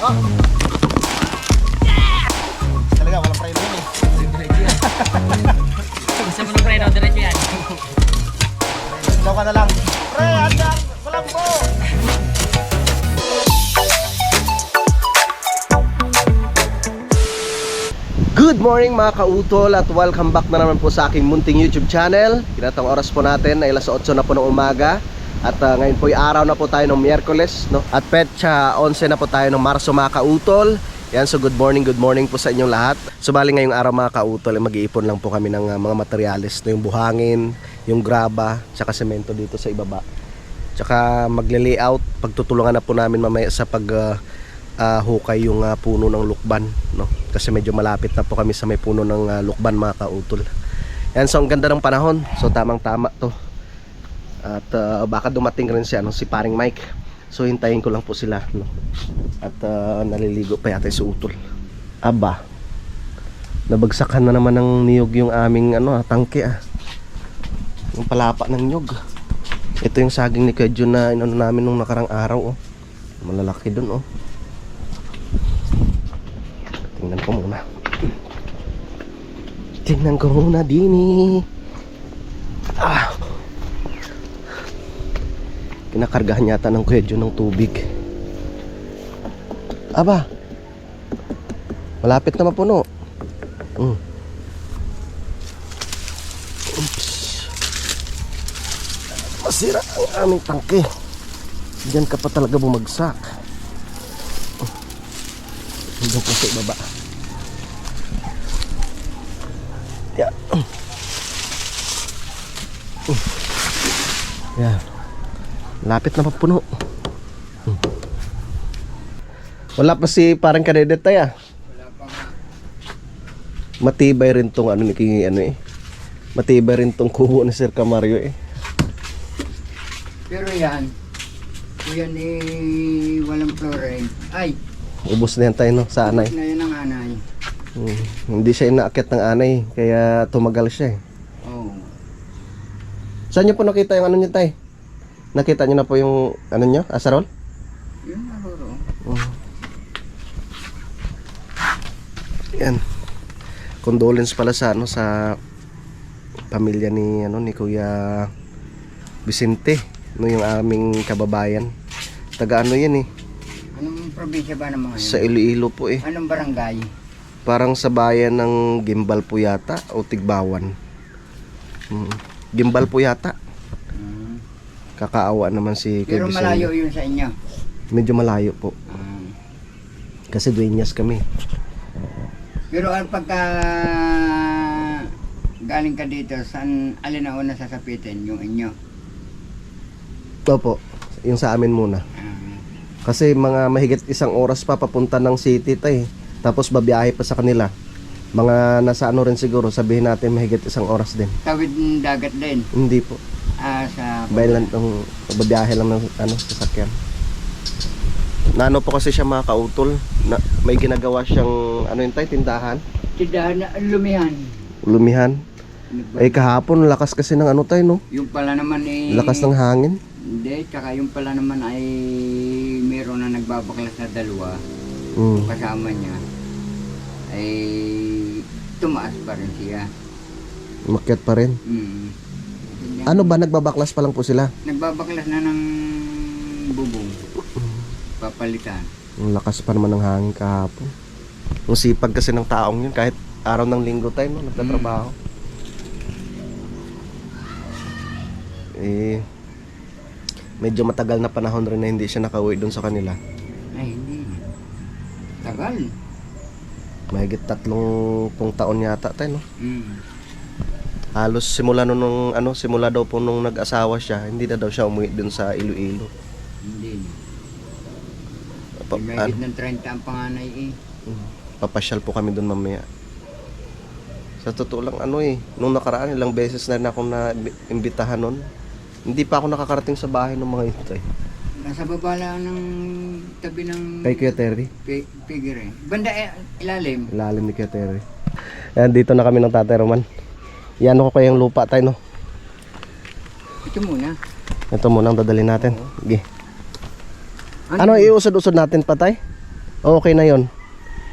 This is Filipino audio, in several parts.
Talaga, walang preno yun eh. Gusto mo ng preno, diretso yan. Daw ka na lang. Pre, handa! Walang po! Good morning mga kautol at welcome back na naman po sa aking munting YouTube channel. Ginatang oras po natin ay alas 8 na po ng umaga. At ngayon po ay araw na po tayo ng Miyerkules, no? At petsa 11 na po tayo ng Marso mga kautol. Yan, so good morning po sa inyong lahat. So bali ngayong araw mga kautol ay mag-iipon lang po kami ng mga materyales, no? Yung buhangin, yung graba, tsaka semento dito sa ibaba. Tsaka magle-layout, pagtutulungan na po namin mamaya sa hukay yung puno ng lukban, no? Kasi medyo malapit na po kami sa may puno ng lukban mga kautol. Yan, so ang ganda ng panahon. So tamang tama to. At baka dumating rin si paring Mike. So hintayin ko lang po sila, no? At naliligo pa yata si utol. Aba, nabagsakan na naman ng niyog yung aming tangke yung palapa ng niyog. Ito yung saging ni Kuya Jun na inano namin nung nakarang araw, oh. Malalaki dun, oh. Tingnan ko muna. Tingnan ko muna dini. Kinakargahan yata ng Kuya Jun ng tubig. Aba, malapit na mapuno. Oops. Masira ang aming tangke. Diyan ka pa talaga bumagsak. Diyan pa sa ibaba. Yan. Yan. Lapit na mapuno. Wala pa si parang kadedet tayo. Wala pa nga. Matibay rin tong matibay rin tong kubo ni Sir Camario eh. Pero yan walang fluoride. Ay, Ubos na yan tayo, no, sa anay. na yan ang anay. Hindi siya inaakyat ng anay, kaya tumagal siya eh. Oh. Saan niyo po nakita yung niyo tay? Nakita niyo na po yung niyo, asarol? Yun maruro. Yan. Condolence pala sa sa pamilya ni ni Kuya Vicente, no, yung aming kababayan. Taga yan eh. Anong probinsya ba ng mga Sa Iloilo po eh. Anong barangay? Parang sa bayan ng Gimbal po yata o Tigbawan. Gimbal po yata. Kakaawa naman si Kuya Pero Vicente. malayo yun sa inyo. Medyo malayo po. Kasi dueñas kami. Pero pagka galing ka dito, saan alin na una sasapitin? Yung inyo? Opo, yung sa amin muna. Kasi mga mahigit 1 oras pa papunta ng city tay. Tapos babiyahe pa sa kanila. Mga nasa rin siguro, sabihin natin mahigit 1 oras din. Tawid ng dagat din? Hindi po. Sa Bayan lang babiyahe lang ng sasakyan. Nano po kasi siya mga kautol na may ginagawa siyang tindahan. Tindahan na lumihan. Lumihan. Kahapon lakas kasi ng tayo, no? Yung pala naman Lakas ng hangin. Hindi, tsaka yung pala naman ay meron na nagbabaklas na dalawa. Kasama niya ay tumaas pa rin siya. Umakyat pa rin. Ano ba, nagbabaklas pa lang po sila? Nagbabaklas na ng bubong. Papalitan. Ang lakas pa naman ng hangin kahapon. Ang sipag kasi ng taong yun, kahit araw ng linggo tayo, no, nagtatrabaho. Medyo matagal na panahon rin na hindi siya nakauwi doon sa kanila. Ay, hindi. Tagal. Mahigit 3 taon yata tayo, no? Halos simula simula daw po nung nag-asawa siya, hindi na daw siya umuwi doon sa Iloilo. Hindi. Mahigit ng 30 ang panganay eh. Papasyal po kami doon mamaya. Sa totoo lang nung nakaraan ilang beses na rin akong na-imbitahan nun. Hindi pa ako nakakarating sa bahay ng mga ito. Nasa baba lang ng tabi ng Kay Kuya Terry. Pigire. Banda ilalim. Ilalim ni Kuya Terry. Ayan, dito na kami ng Tatay Roman. Yan ko kayang lupa tayo, no? Ito muna. Ito muna ang dadalhin natin. Sige. Ano iusod-usod natin pa tay? Okay na yon.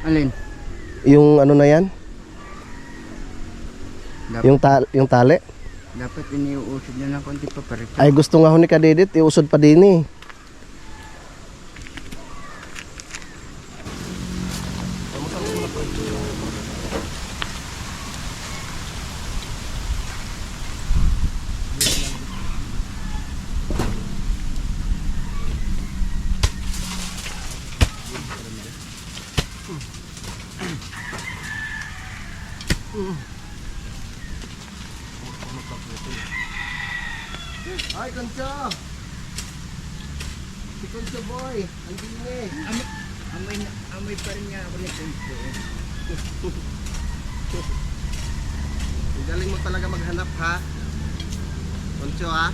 Alin? Yung ano na yan? Yung tali? Dapat iniuusod na ng konti pa parito. Ay gusto nga ho ni Kadidit, iusod pa din eh. Ay, Koncho! Si Koncho boy, ang dini. Amoy pa rin nga ako ni Kunto. Ang galing mo talaga maghanap ha. Koncho ha.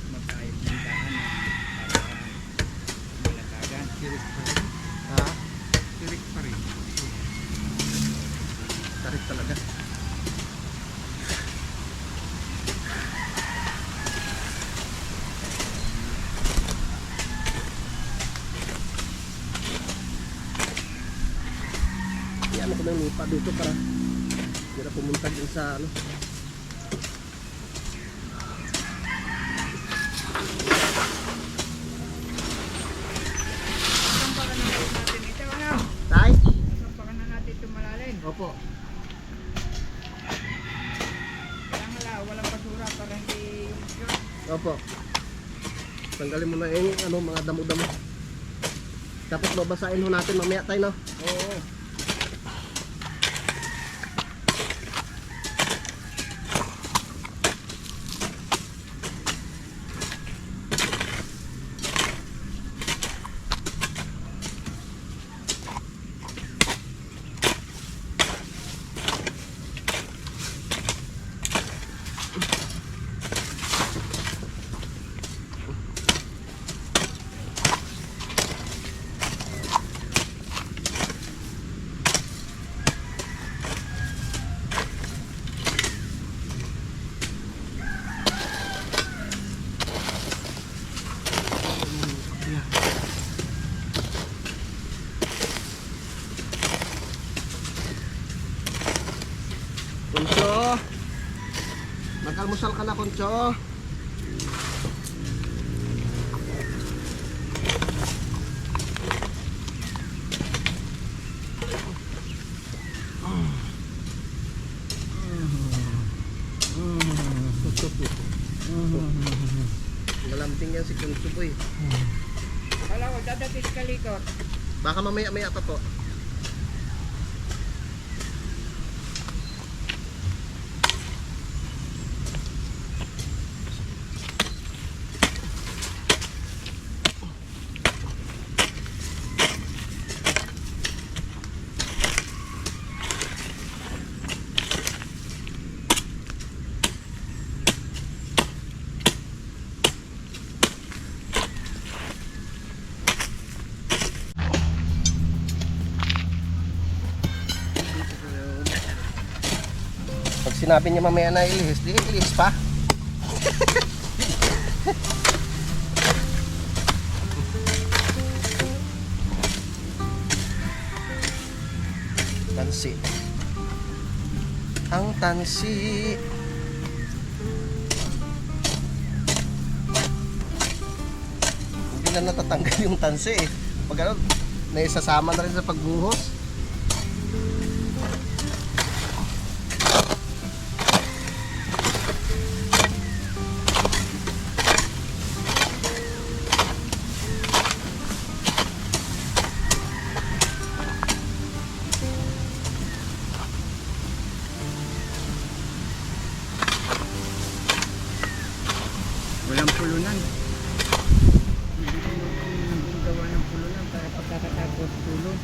Magkayos ng dahan na para malatagan. Ha? Sirik pa rin. Tarik talaga. Yan ako ng lupa dito para hindi na pumunta din sa ano. Sampakan na natin ito, ano? Tay? Sampakan na natin ito malalim. Opo. Kaya nga walang basura para hindi yung short. Opo. Tanggalin mo na yung ano, mga damo-damo. Tapos babasahin ho natin mamaya tayo, no? Oo. Koncho! Mag-almusal ka na, Koncho! Malamping yan si Koncho boy. Kala ko, dadating ka likod. Baka mamaya-maya pa po. Pag sinabi niya mamaya na ilihis, di ilihis pa. Tansi. Ang tansi. Hindi na natatanggal yung tansi eh. Pag ano, naisasama na rin sa pagbuhos. Walang pulunan. Hindi gawa ng pulunan para pagkakatapos tulog.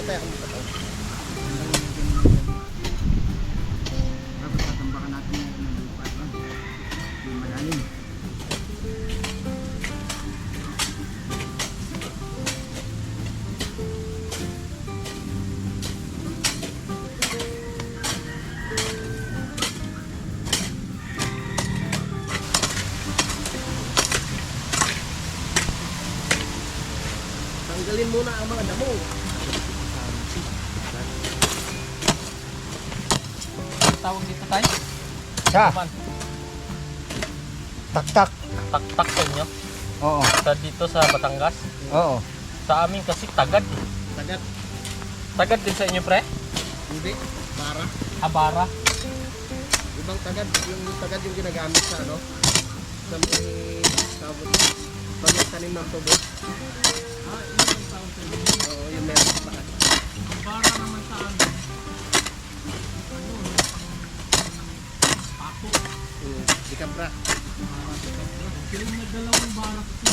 tayo kung bataw. Tapos tatambakan natin yung lupa. Yung malalim. Tanggalin muna ang mga damo. Tawag dito tayo? Siya. Tak-tak. Tak-tak sa inyo? Oo. Sa dito sa Batangas? Oo. Sa amin kasi tagad. Tagat. Tagad din sa inyo, pre? Hindi. Para. Abara. Ibang tagad. Yung tagad yung ginagamit sa ano. Sa may tawag. Pag nagtanim ng tubo. Ah, yun ang tawag sa inyo. Oo, yung meron sa tagat. Abara naman sa amin. Ano, pako. Di kabra. Kiling na dalawang bara kasi.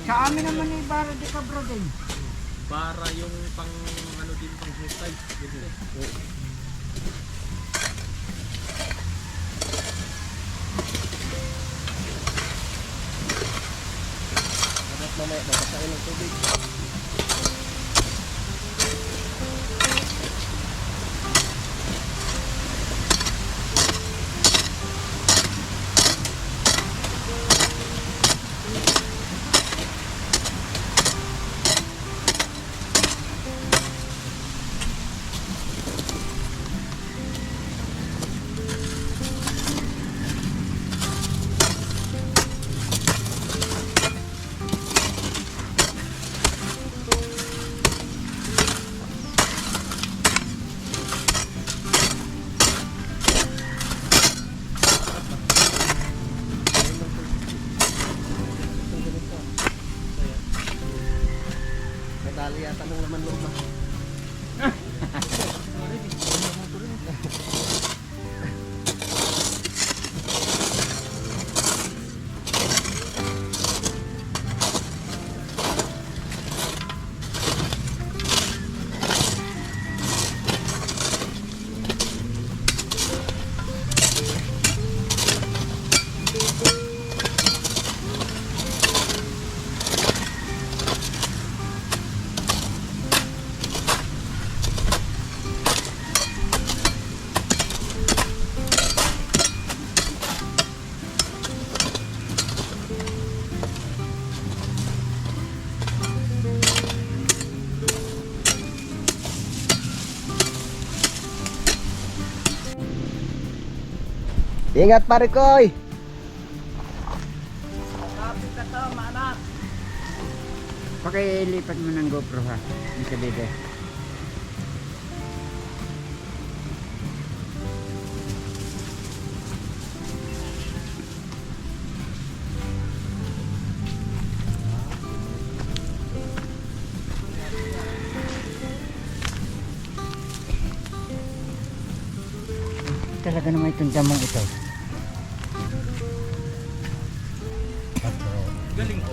Sa amin naman ay bara de cabra din. Bara yung pang ano din pang hustay. Dapat mamaya babasahin ng tubig. Nadali yata ng laman loob ba? Ingat pare koy. Pakilipat mo ng GoPro ha. Dito dito. Talaga naman itong damong ito. Galing ko.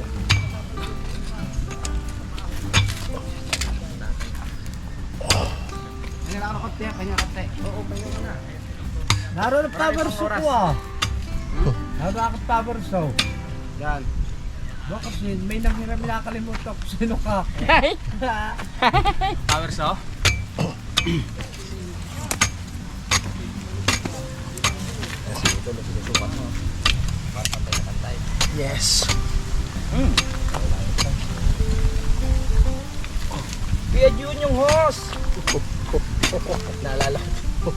Kanya na kate, kanya kate. Oo, kanya na. Naroon ang power so ko ah. Naroon ang power so. Yan. Baka kasi may nanghiram nakalimutan ko sino ka. Power saw? Yes. Kuya Jun yung host. Naalala ko.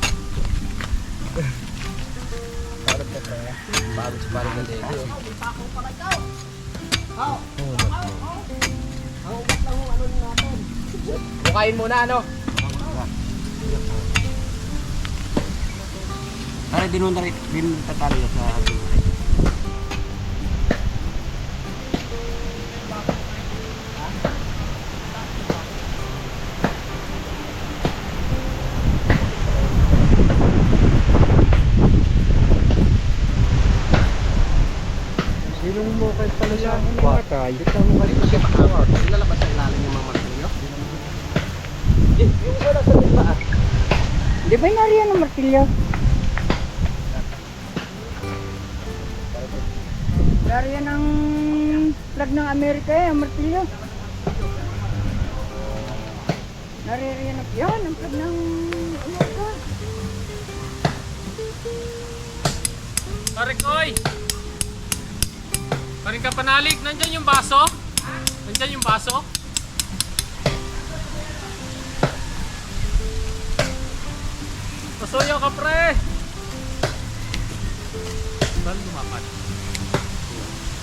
Parang ka kaya. Parang sa parang na lego. Bukain muna ano? Para din tatalo sa Sinong mo kayo pala siya? Ito mo kayo kasi makawa. Ilalabas sa ilalim yung mga marking wala sa gitna ah. Di ba nariyan ang martilyo? Nariyan ang flag ng Amerika ang martilyo. Nariyan ang yan, ang flag ng Amerika. Pare Koy! Paring ka panalig, nandyan yung baso? Nandyan yung baso? Pasuyo ka pre! Saan lumapat?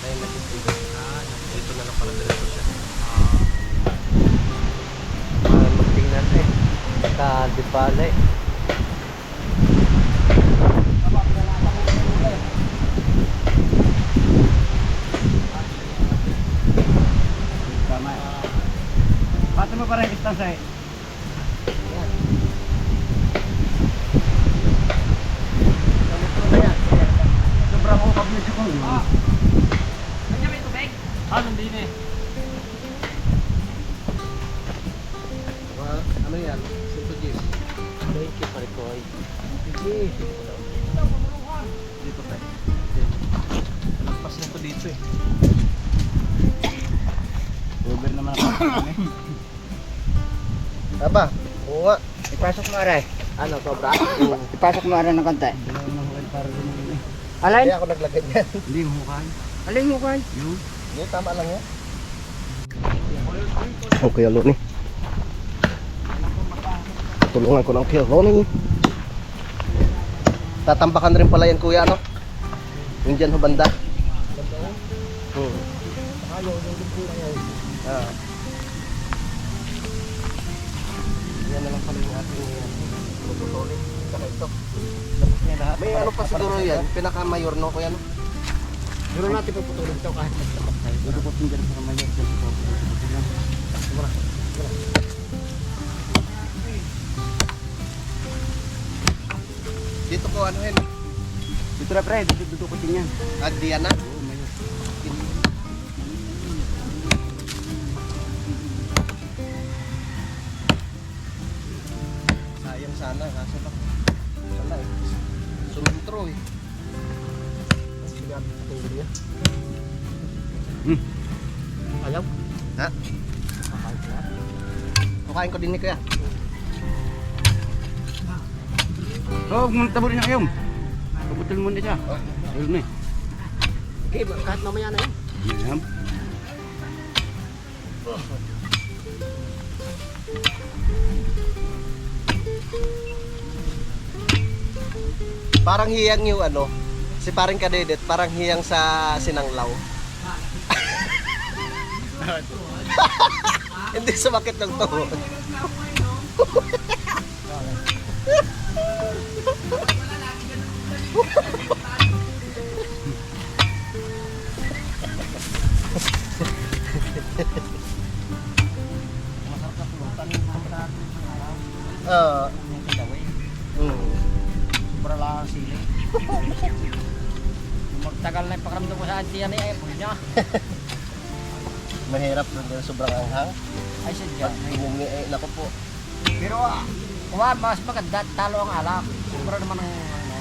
Ayun na dito. Dito na lang para diretso siya. Magtingnan eh. Di pala eh. Tama eh. Pato mo pa rin distansya eh. Sobrang ukap niya siya kung Nandiyan may tubig? Nandun eh. Ano yan? Sinto G's. Thank you, pare Koy. Dito tayo. Lampas na ito dito eh. Uber naman ako kami. Aba, oo nga. Ipasok mo aray. Ano, sobra? Ipasok mo aray ng konti. Para din Alin? Kaya ako naglagay niyan. Hindi mo kaya. Alin mo kay? Hindi, tama lang yan. Okay, alo ni. Tulungan ko ng kill. Rolling. Tatambakan rin pala yan kuya, ano? Yung dyan ho banda. Ah. Yan na lang pala yung ating tutuloy. Saka ito. May ano pa siguro yan, pinaka-mayor no kuya no? Siguro natin puputulog ito kahit pagkakasay. Dudukot din dyan sa mayor. Dito ko ano yun? Dito na pre, dudukot din yan. Diyan na? Oo, mayor. Sayang sana, kaso lang. Wala eh. Sumintro eh. Mas bigat ito niya. Ayaw. Ha? Kukain ko din ni kuya. Oo, huwag mo taburin na kayo. Puputol mo na siya. Oh. Ayun na eh. Okay, kahit mamaya na yun. Yan. Parang hiyang yung ano, si paring kadedet, parang hiyang sa sinanglaw. Hindi sumakit ng tuhod. Sobra lang ang sili. Magtagal na yung pakaramdam ko sa antiyan na yung niya. Mahirap na sobrang anghang. Ay sadya. Iningi, eh, naku po. Pero mas maganda talo ang alak. Sobra naman ang ano.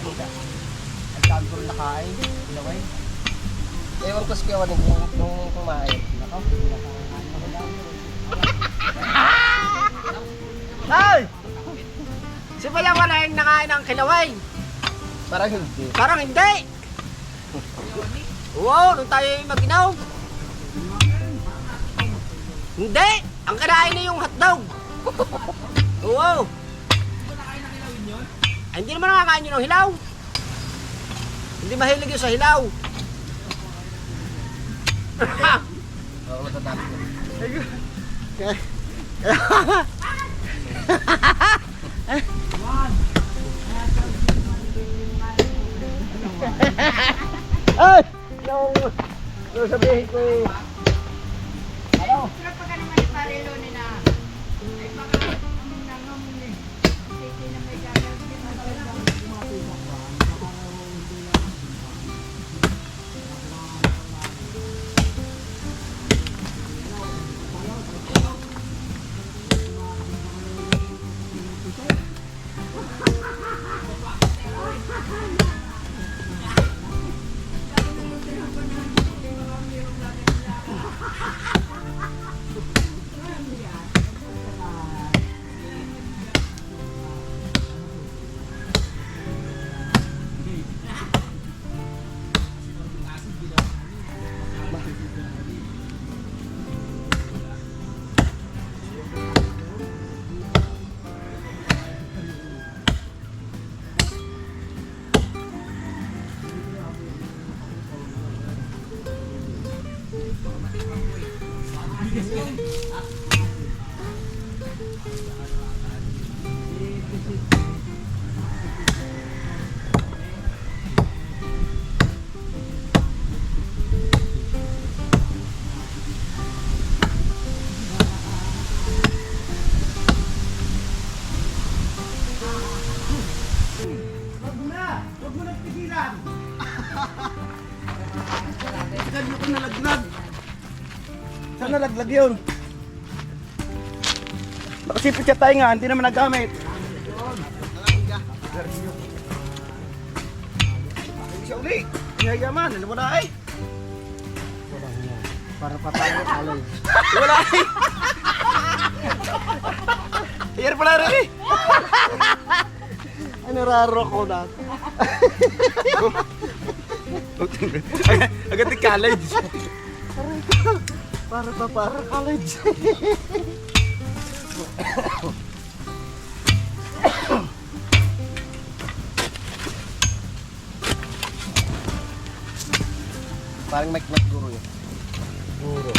Ay da. Ang dami ko rin nakain. Ilaway. Ewan ko sa kiyawan nung kumain. Nakaw. Ay! Si Bayang wala yung nakain ng kilaway. Parang hindi. Parang hindi. Wow, nung tayo mag-inaw. Hindi! Ang kinain niya yung hotdog. Wow. Ay, hindi naman nakakain yun ng hilaw. Hindi mahilig yun sa hilaw. Oo, matatapos ko. Ay! Yung sabihin ko ano? Sarap pagka naman yung parelo ni na. Ay baka nangamon eh. Hindi na may gagawin. Huwag mo na pigilan. Ganyan ko nalaglag. Saan nalaglag yun? Nakasipit siya tayo nga, hindi naman nagamit. Hindi siya uli. Hinagaman, ano mo na ay? Para patay alay. Wala ay! Ayan pala rin eh! Ano raro ko na? Agad yung college. Para college. Parang mic guro yun. Puro.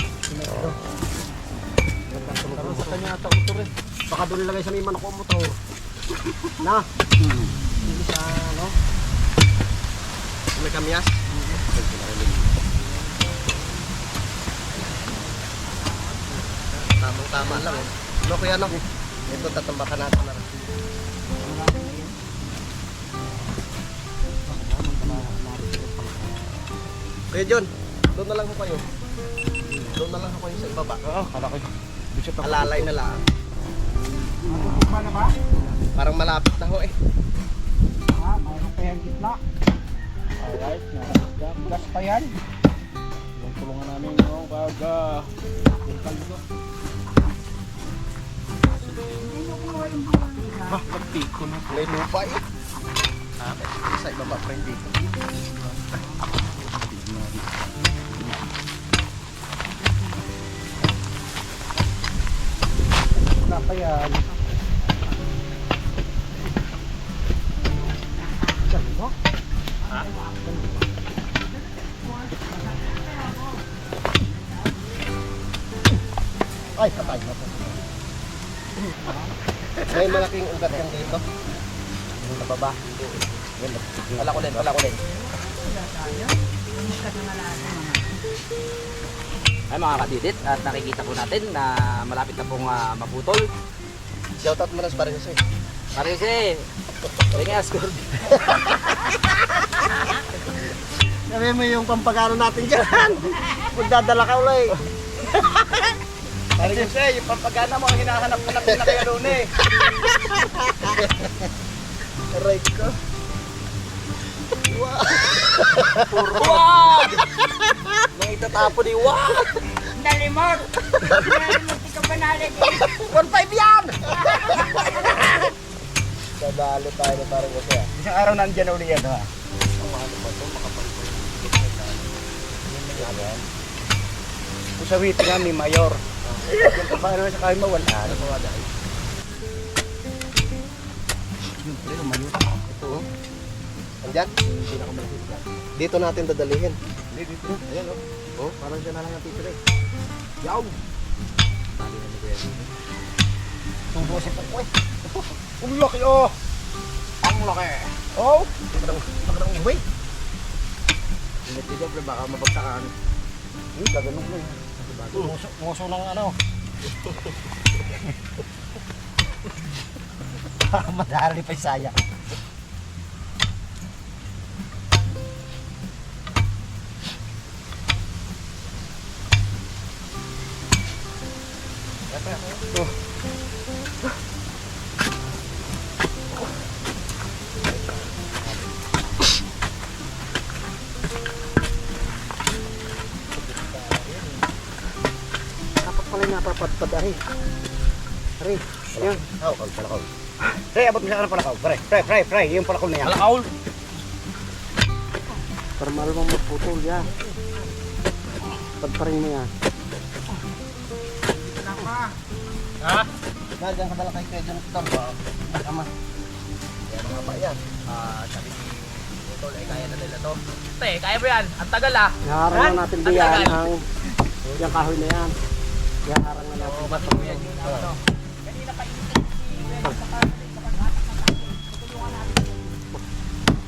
Pero sa kanya ata motor eh. Baka doon nilagay sa may manok o motor. Na? Hindi sa ano? May kamyas? Tamang-tama lang eh. Ano kuya no? Ito tatambakan natin na rin. Kuya John, doon na lang ko kayo. Doon na lang ako kayo sa ibaba. Oo, kala ko. Alalay na lang. Matutupa na ba? Parang malapit na ho eh. Ha, mayroon pa yan gitna. Alright, gas pa yan. Yung tulungan namin yung yung kaldo. Bah, pagpiko na. May lupa eh. Ha? Sa ibaba pa hindi. Wala pa yan. Kaldo? Ha? Ay, patay na po. May malaking ugat yan dito. Yung nababa. Yan, pala ko din. Ay mga katitit, at nakikita po natin na malapit na pong maputol. Shoutout mo na sa parang kasi. Para kasi, ringas ko. Sabi mo yung pampagano natin dyan. Magdadala ka ulit. Parang kasi, yung pampagana mo ang hinahanap ko na kayo doon eh. Aray ko. Wag! Nang itatapo ni Wag! Nalimot! Nalimot ka ba nalit eh? 1.5 yan! Sadalo tayo na parang kasi ah. Isang araw nandiyan ulit yan ha. Kung sa witi nga, may mayor. Kung paano sa kain mo, wala. Ano pa wala? Ito oh. Andyan? Dito natin dadalihin. Hindi, dito. Ayan o. Oh, parang siya na lang natitira eh. Yaw! Tubo si Pukwe. Ang laki oh! Ang laki! Oh! Magandang ibay. Hindi dito, pre, baka mabagsakan. Gaganong mo eh. Nguso ng ano. Madali pa yung saya. Dapat pala napapatpad ari. Ari, yan. Palakaw. Pre, abot mo siya ka ng palakaw. Pre, yung palakaw na yan. Palakaw! Para marunong magputol yan. Pagparin mo yan. Ha? Diyan ka dala kay Kuya John Tor ba? Tama. Yan mga ba yan? Sabi ni Utol ay kaya na nila to. Te, kaya mo yan. Ang tagal ah. Iharang na natin Ang diyan tagal. ang yung kahoy na yan. Iharang na natin. Oo, ba't mo yan?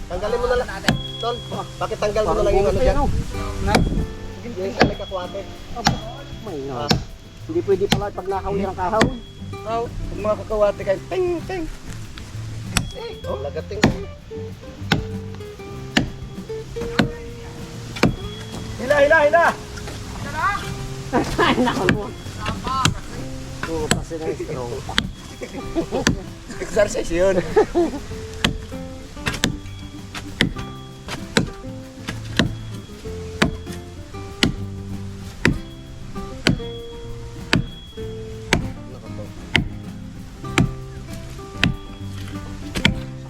Tanggalin mo na lang. Tol, bakit tanggal mo na lang yung ano dyan? Yung sa may kakwate. May nga. Hindi pwede pala pag nakauli ang kahoy. Mga kakawate kayo. Ting! Oh, lagating. Hila, hila, hila! Oo, kasi na strong. Exercise yun.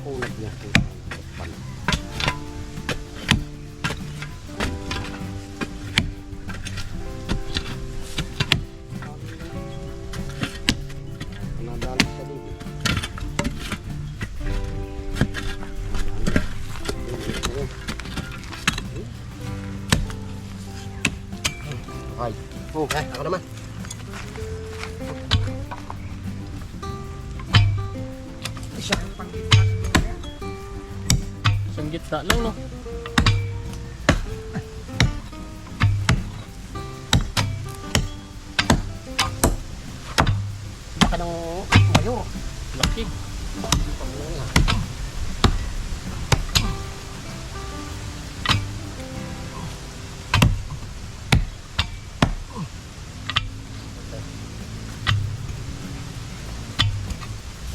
Kulat niya. Nadali siya dito. Ay. Oh, ako naman. Isang gitna lang, no? Baka ng mayor. Laki.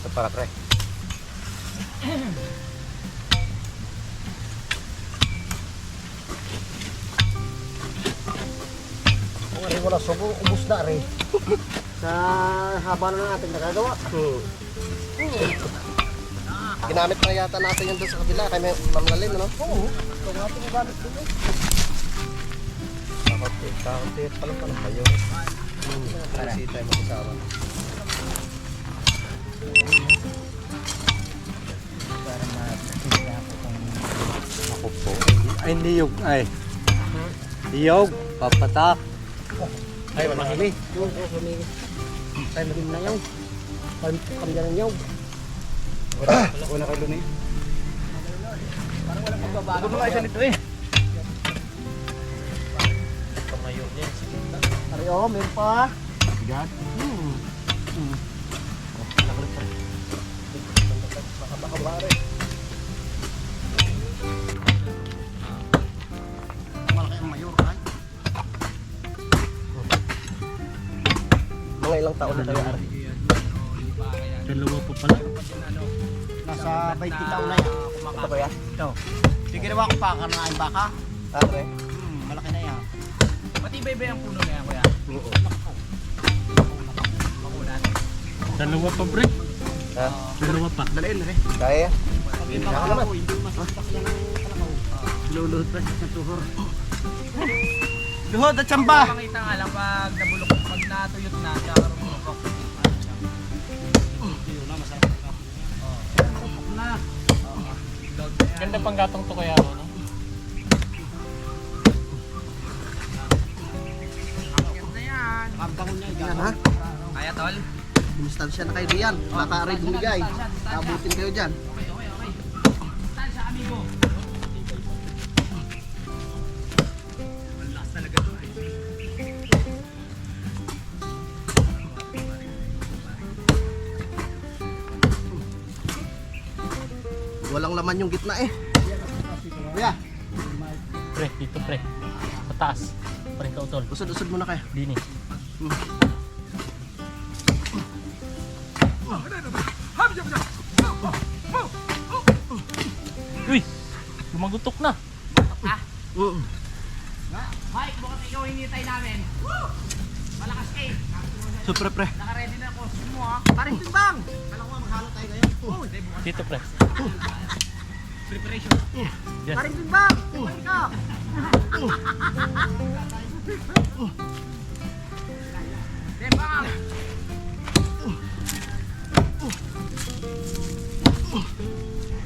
Ito para pre. Wala subo, ubus na rin. Sa haba na natin nagagawa. Ginamit na yata natin yung doon sa kabila kaya may mamlalim, no? Oo. Ito nga ito gamit doon eh. Kakapit pala kayo. Kasi tayo mag-isama. Ako po. Ay, niyog. Ay. Niyog. Papatak. Ay, mahili. Ay, mahili na yaw. Kami na yaw. Una kayo dun eh. Parang walang isa nito eh. Pangayon niya. Ari, oh, meron pa. Bigat. Baka bari. Malaki ang mayor ay. Mga ilang taon na tayo, Ari. Dalawa pa pala. Nasa 20 taon na yan. Ito ba yan? Ito. Yung ginawa ko pa, karnain baka. Ari. Malaki na yan. Matibay ba yung puno na yan, kuya? Oo. Dalawa pa, bre. Ha? Dalawa pa. Dalain na rin. Kaya? Pag yung mga ako, hindi masastak yan ang kalakaw. Luluhod pa siya sa tuhor. Luhod at samba! Makita nga lang pag nabulok, pag natuyot na, kakaroon mo ko. Ganda pang gatong to kaya, no? Ganda yan. Kabangon niya. Yan, ha? Kaya, tol? Distansya na kayo diyan. Baka Ari bumigay. Abutin kayo dyan. Okay, okay, okay. Saan siya, amigo? Malas talaga to, eh. Walang laman yung gitna eh. Kuya, Pre, dito pre. Pataas. Pre, kautol. usod-usod muna kayo. Dini. Uy! Lumagutok na. Mike, bukas ikaw hinitay namin. Malakas eh. Super pre. Naka-ready na costume mo ha. Paring timbang! Dito pre. Preparation. Yes. Paring timbang! Timbang ka! Dembang!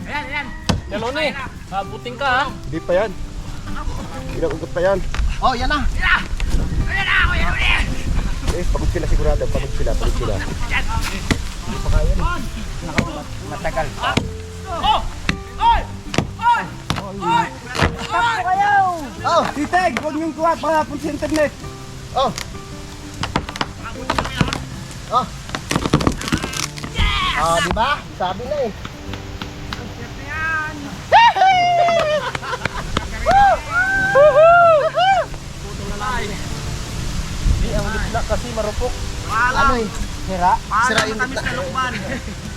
Ayan, ayan. Galone, habutin ka ha. Hindi pa yan. Inagugot pa yan. Oh, yan na! Ayan na ako, yan ulit. Eh, pagod sila sigurado. Pagod sila. Matagal. Oh! Oy! Oy! Oy! Oy! Oh! Titeg, huwag niyong tuwa para sa internet. Oh! Oh! Oh, di ba? Sabi na eh. ang gitna kasi marupok. Wala. Ano eh? Sira? Sira yung Matamis gitna. na lukban.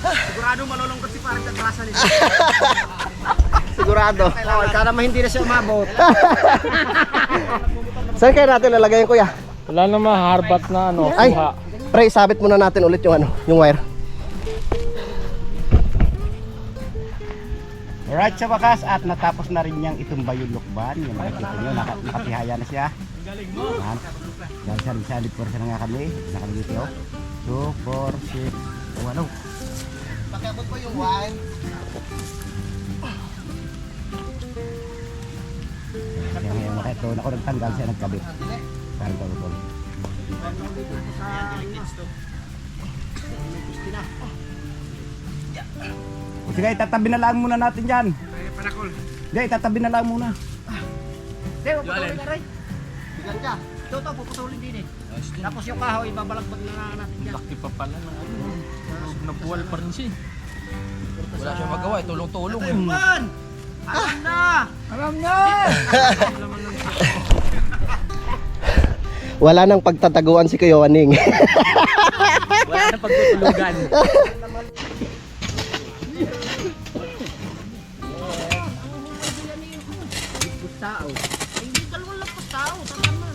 Sigurado malulungkot si parang kagrasa nito. Sigurado. Oh, ikaw naman hindi na siya umabot. Saan kaya natin lalagay kuya? Wala naman harbat na ano, Ay, kuha. pre, sabit muna natin ulit yung ano, yung wire. Alright, sa wakas at natapos na rin niyang itumba yung lukban. Yung makikita nyo, nakatihaya na siya. Galing mo! Dahil sa liit po siya nga kami. Nakalagay ko. 2, 4, 6, 8. Pakiabot po yung wire. Kaya ngayon makita ako nagtanggal siya nagkabit. Parang kabutol. O sige, itatabi na lang muna natin dyan. Panakol. Hindi, itatabi na lang muna. Hindi, puputulin na rin. Bigan ka. Ito, puputulin din eh. Tapos yung kahoy, babalagbag na natin dyan. Laki pa pala ng ano. Nabuwal pa rin siya. Wala siyang magawa, tulong-tulong. Juan! Alam na! Alam na! Wala nang pagtataguan si Kuya Waning. Wala na pagtutulugan. Tao. Ay, hindi dalawang lampas tao. Tama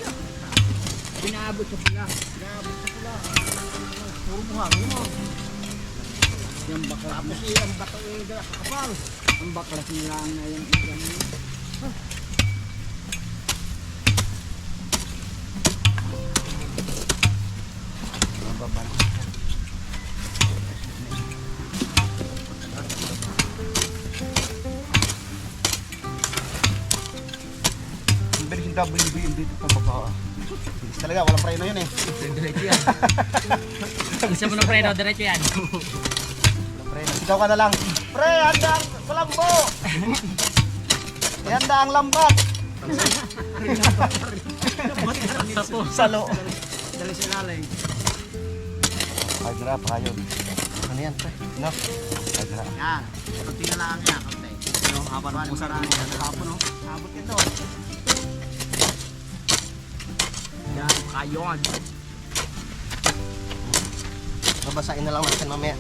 yun. Pinaabot sa pula. Pinaabot sa pula. Puro buhangin mo. Yung bakla. Tapos ang bakla yung kakapal. Ang bakla silang na yung ilan mo. Mababan. Bilis yung WBM dito sa baba. Bilis talaga, walang preno yun eh. Diretso yan. Isa mo ng preno, diretso yan. Walang preno. Sigaw ka na lang. Pre, handa ang kulambo! Handa ang lambat! Salo. Dali sa lalay. Pagra, payod. Ano yan, pre? No? Pagra. Yan. Kunti na lang yan. Kunti. Ano, apan mo sa rin. Hapon, no? Abot ito. Yan, kayon. Babasain na lang natin mamaya.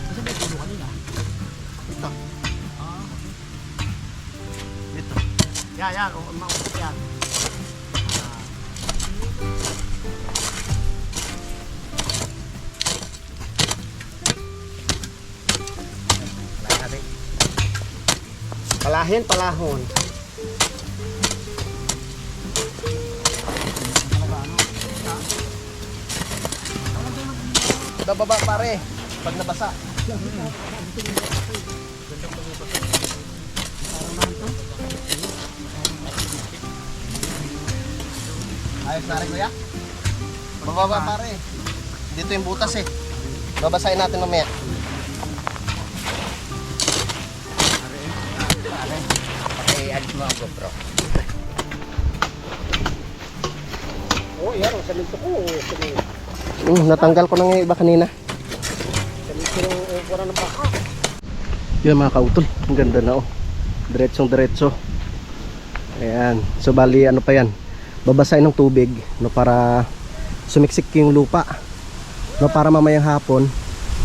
Kasi may puno kanina. Ito. Dito. Yan, yan. O, mausap yan. Palahin natin. Palahin, palahon. Bababa pare, pag nabasa. Ayos na rin kuya? Bababa pare. Dito yung butas eh. Babasahin natin mamaya. Okay, alis mo ang GoPro. Oh, yan. Ang saminto ko. Natanggal ko na nga yung iba kanina. Saminto ng ukura ng baka. Yun mga kautol, ang ganda na oh. Diretsong diretso. Ayan, so bali ano pa yan, babasahin ng tubig no, para sumiksik yung lupa no, para mamayang hapon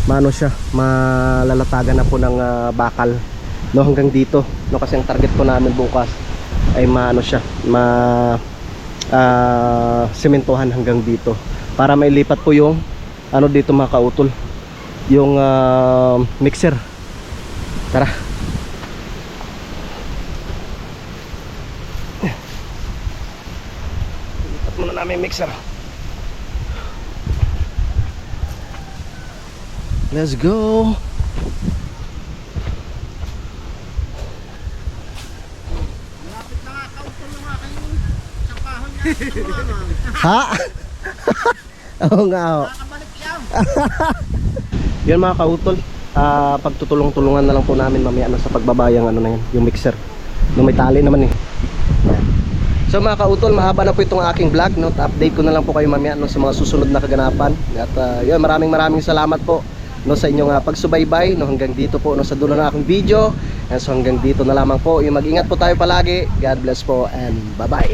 maano siya, malalatagan na po ng bakal no, hanggang dito no, kasi ang target po namin bukas ay maano siya, sementohan hanggang dito para mailipat po yung ano dito mga kautol, yung mixer. Tara. Lipat muna namin yung mixer. Let's go. Malapit na nga. Kautol na nga kayo. Isang kahon niya. Ha? Oo nga ho. Nakabalik yan. Yan mga kautol, pagtutulong-tulungan na lang po namin mamaya na sa pagbabayang ano na yan, yung mixer. No, may tali naman eh. Yan. So mga kautol, mahaba na po itong aking vlog no? Update ko na lang po kayo mamaya no, sa mga susunod na kaganapan. At yun, maraming salamat po no, sa inyong pagsubaybay no, hanggang dito po no, sa dulo ng aking video. And so hanggang dito na lamang po. Yung mag-ingat po tayo palagi. God bless po and bye-bye.